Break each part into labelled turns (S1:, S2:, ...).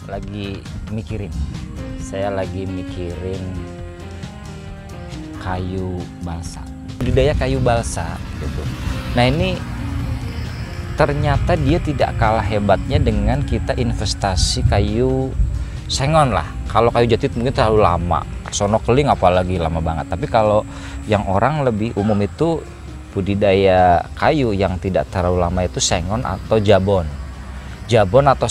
S1: Lagi mikirin. Saya lagi mikirin kayu balsa. Budidaya kayu balsa gitu. Nah, ini ternyata dia tidak kalah hebatnya dengan kita investasi kayu sengon lah. Kalau kayu jati mungkin terlalu lama. Sono keling apalagi lama banget. Tapi kalau yang orang lebih umum itu budidaya kayu yang tidak terlalu lama itu sengon atau jabon. Jabon atau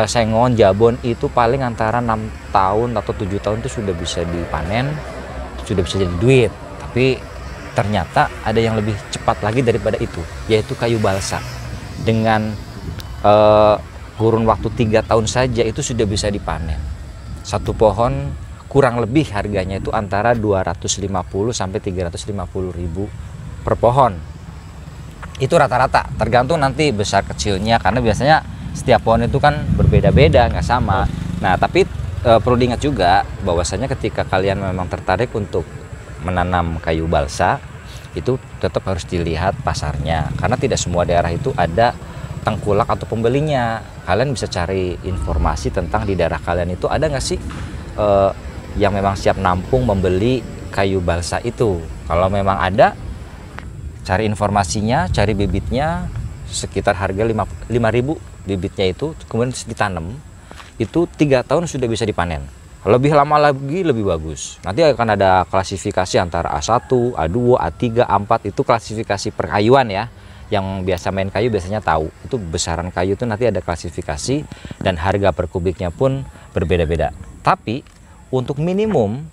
S1: sengon, jabon itu paling antara 6 tahun atau 7 tahun itu sudah bisa dipanen, sudah bisa jadi duit. Tapi ternyata ada yang lebih cepat lagi daripada itu, yaitu kayu balsa. Dengan kurun waktu 3 tahun saja itu sudah bisa dipanen. Satu pohon kurang lebih harganya itu antara 250 sampai 350 ribu per pohon. Itu rata-rata, tergantung nanti besar kecilnya, karena biasanya setiap pohon itu kan berbeda-beda, nggak sama. Nah, tapi perlu diingat juga bahwasanya ketika kalian memang tertarik untuk menanam kayu balsa, itu tetap harus dilihat pasarnya, karena tidak semua daerah itu ada tengkulak atau pembelinya. Kalian bisa cari informasi tentang di daerah kalian itu ada nggak sih yang memang siap nampung membeli kayu balsa itu. Kalau memang ada, cari informasinya, cari bibitnya, sekitar harga 5.000 bibitnya itu, kemudian ditanam. Itu 3 tahun sudah bisa dipanen. Lebih lama lagi lebih bagus. Nanti akan ada klasifikasi antara A1, A2, A3, A4, itu klasifikasi perkayuan ya. Yang biasa main kayu biasanya tahu. Itu besaran kayu itu nanti ada klasifikasi dan harga per kubiknya pun berbeda-beda. Tapi untuk minimum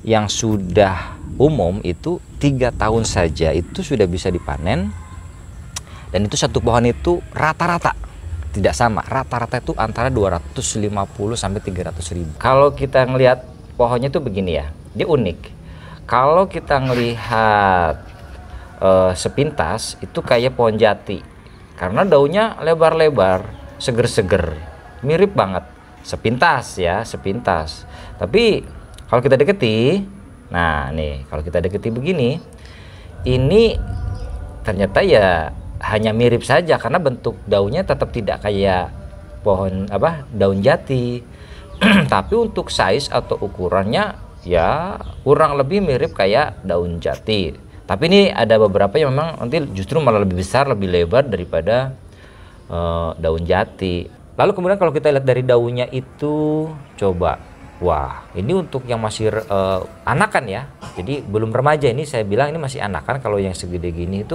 S1: yang sudah umum itu 3 tahun saja itu sudah bisa dipanen. Dan itu satu pohon itu rata-rata tidak sama, rata-rata itu antara 250 sampai 300 ribu. Kalau kita ngelihat pohonnya itu begini ya, dia unik. Kalau kita ngelihat sepintas itu kayak pohon jati, karena daunnya lebar-lebar, seger-seger, mirip banget sepintas ya, sepintas. Tapi kalau kita deketi, nah nih kalau kita deketi begini, ini ternyata ya hanya mirip saja, karena bentuk daunnya tetap tidak kayak pohon daun jati. Tapi untuk size atau ukurannya ya kurang lebih mirip kayak daun jati. Tapi ini ada beberapa yang memang nanti justru malah lebih besar, lebih lebar daripada daun jati. Lalu kemudian kalau kita lihat dari daunnya itu, coba, wah ini untuk yang masih anakan ya, jadi belum remaja. Ini saya bilang ini masih anakan. Kalau yang segede gini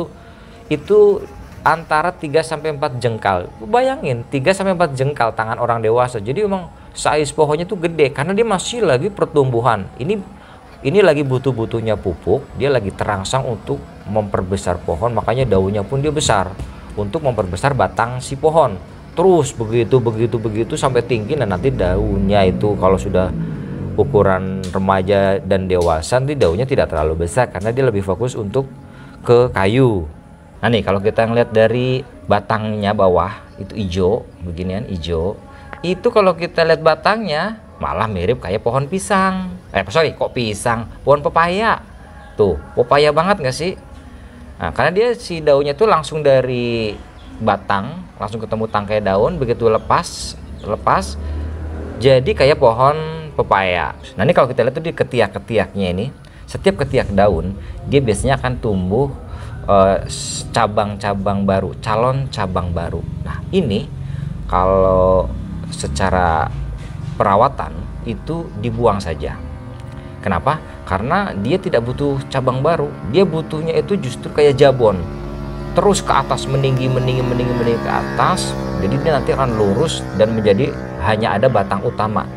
S1: itu antara 3-4 jengkal. Bayangin 3-4 jengkal tangan orang dewasa. Jadi memang size pohonnya tuh gede karena dia masih lagi pertumbuhan. Ini lagi butuh-butuhnya pupuk, dia lagi terangsang untuk memperbesar pohon, makanya daunnya pun dia besar untuk memperbesar batang si pohon. Terus begitu sampai tinggi, dan nanti daunnya itu kalau sudah ukuran remaja dan dewasa, nanti daunnya tidak terlalu besar karena dia lebih fokus untuk ke kayu. Nah nih kalau kita ngeliat dari batangnya bawah itu hijau, beginian hijau. Itu kalau kita lihat batangnya malah mirip kayak pohon pisang. Kok pisang? Pohon pepaya. Tuh, pepaya banget nggak sih? Nah, karena dia si daunnya tuh langsung dari batang, langsung ketemu tangkai daun, begitu lepas jadi kayak pohon pepaya. Nah ini kalau kita lihat tuh di ketiak-ketiaknya ini, setiap ketiak daun dia biasanya akan tumbuh cabang-cabang baru, calon cabang baru. Nah ini kalau secara perawatan itu dibuang saja. Kenapa? Karena dia tidak butuh cabang baru, dia butuhnya itu justru kayak jabon, terus ke atas, meninggi ke atas. Jadi dia nanti akan lurus dan menjadi hanya ada batang utama.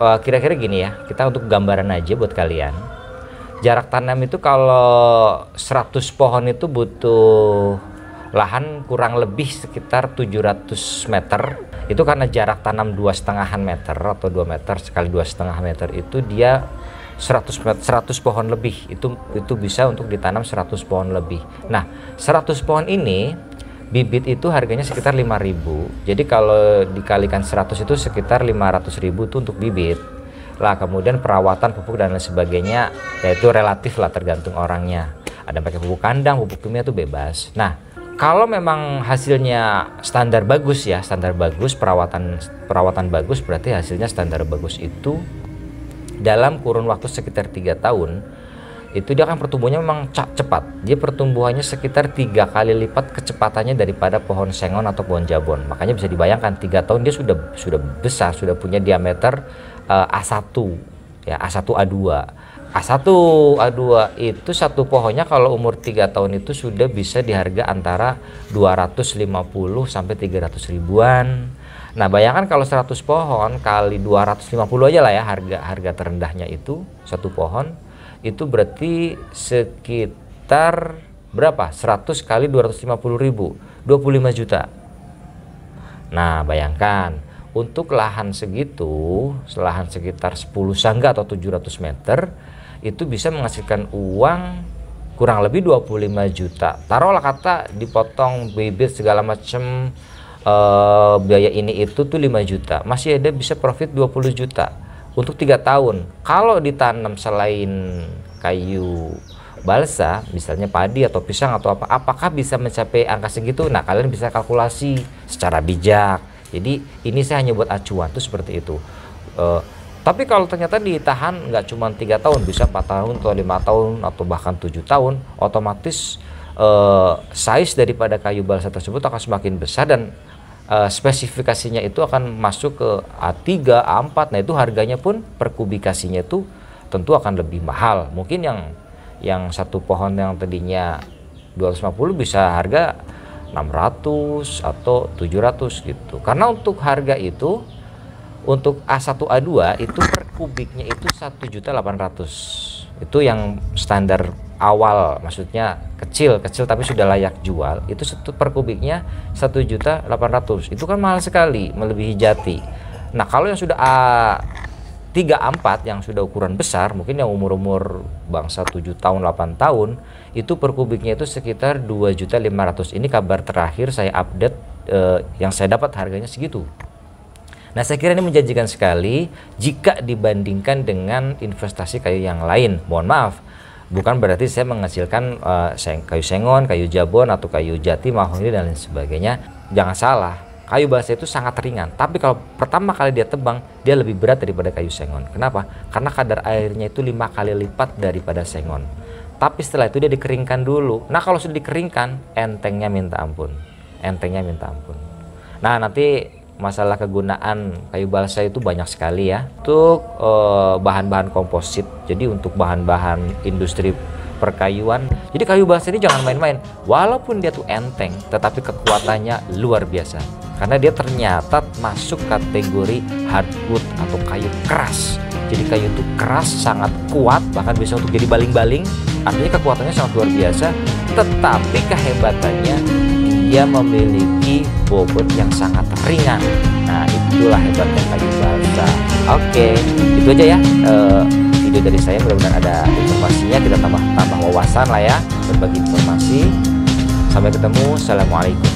S1: Kira-kira gini ya, kita untuk gambaran aja buat kalian. Jarak tanam itu kalau 100 pohon itu butuh lahan kurang lebih sekitar 700 meter. Itu karena jarak tanam 2,5 meter atau 2 meter sekali 2,5 meter itu dia 100 pohon lebih. Itu bisa untuk ditanam 100 pohon lebih. Nah 100 pohon ini bibit itu harganya sekitar 5.000. Jadi kalau dikalikan 100 itu sekitar 500.000 itu untuk bibit lah. Kemudian perawatan, pupuk dan lain sebagainya yaitu relatif lah, tergantung orangnya. Ada pakai pupuk kandang, pupuk kimia itu bebas. Nah Kalau memang hasilnya standar bagus ya, standar bagus, perawatan bagus, berarti hasilnya standar bagus itu dalam kurun waktu sekitar 3 tahun itu dia akan pertumbuhannya memang cepat. Dia pertumbuhannya sekitar 3 kali lipat kecepatannya daripada pohon sengon atau pohon jabon. Makanya bisa dibayangkan 3 tahun dia sudah besar, sudah punya diameter A1 ya, A1 A2. A1 A2 itu satu pohonnya kalau umur 3 tahun itu sudah bisa di harga antara 250 sampai 300 ribuan. Nah, bayangkan kalau 100 pohon kali 250 aja lah ya, harga terendahnya itu satu pohon itu berarti sekitar berapa? 100 kali 250 ribu, 25 juta. Nah, bayangkan untuk lahan segitu, lahan sekitar 10 sangga atau 700 meter itu bisa menghasilkan uang kurang lebih 25 juta. Taruhlah kata dipotong bibit segala macam biaya ini itu tuh 5 juta. Masih ada bisa profit 20 juta untuk 3 tahun. Kalau ditanam selain kayu balsa, misalnya padi atau pisang atau apa, apakah bisa mencapai angka segitu? Nah, kalian bisa kalkulasi secara bijak. Jadi ini saya hanya buat acuan tuh seperti itu. Tapi kalau ternyata ditahan nggak cuma 3 tahun, bisa 4 tahun atau 5 tahun atau bahkan 7 tahun, otomatis size daripada kayu balsa tersebut akan semakin besar dan spesifikasinya itu akan masuk ke A3, A4. Nah, itu harganya pun per kubikasinya itu tentu akan lebih mahal. Mungkin yang satu pohon yang tadinya 250 bisa harga 600 atau 700 gitu. Karena untuk harga itu untuk A1 A2 itu per kubiknya itu 1.800.000. Itu yang standar awal, maksudnya kecil tapi sudah layak jual. Itu per kubiknya 1.800.000. Itu kan mahal sekali, melebihi jati. Nah, kalau yang sudah A3 A4 yang sudah ukuran besar, mungkin yang umur bangsa 7 tahun 8 tahun, itu per kubiknya itu sekitar 2.500.000. Ini kabar terakhir saya update, yang saya dapat harganya segitu. Nah, saya kira ini menjanjikan sekali jika dibandingkan dengan investasi kayu yang lain. Mohon maaf, bukan berarti saya menghasilkan kayu sengon, kayu jabon, atau kayu jati, mahoni, dan lain sebagainya. Jangan salah, kayu balsa itu sangat ringan. Tapi kalau pertama kali dia tebang, dia lebih berat daripada kayu sengon. Kenapa? Karena kadar airnya itu 5 kali lipat daripada sengon. Tapi setelah itu dia dikeringkan dulu. Nah, kalau sudah dikeringkan, entengnya minta ampun. Entengnya minta ampun. Nah, nanti masalah kegunaan kayu balsa itu banyak sekali ya. Untuk bahan-bahan komposit, jadi untuk bahan-bahan industri perkayuan. Jadi kayu balsa ini jangan main-main. Walaupun dia tuh enteng, tetapi kekuatannya luar biasa. Karena dia ternyata masuk kategori hardwood atau kayu keras. Jadi kayu itu keras, sangat kuat, bahkan bisa untuk jadi baling-baling. Artinya kekuatannya sangat luar biasa. Tetapi kehebatannya, dia memiliki bobot yang sangat ringan. Nah, itulah hebatnya kayu balsa. Oke, itu aja ya video dari saya. Mudah-mudahan ada informasinya, kita tambah wawasan lah ya, berbagi informasi. Sampai ketemu. Assalamualaikum.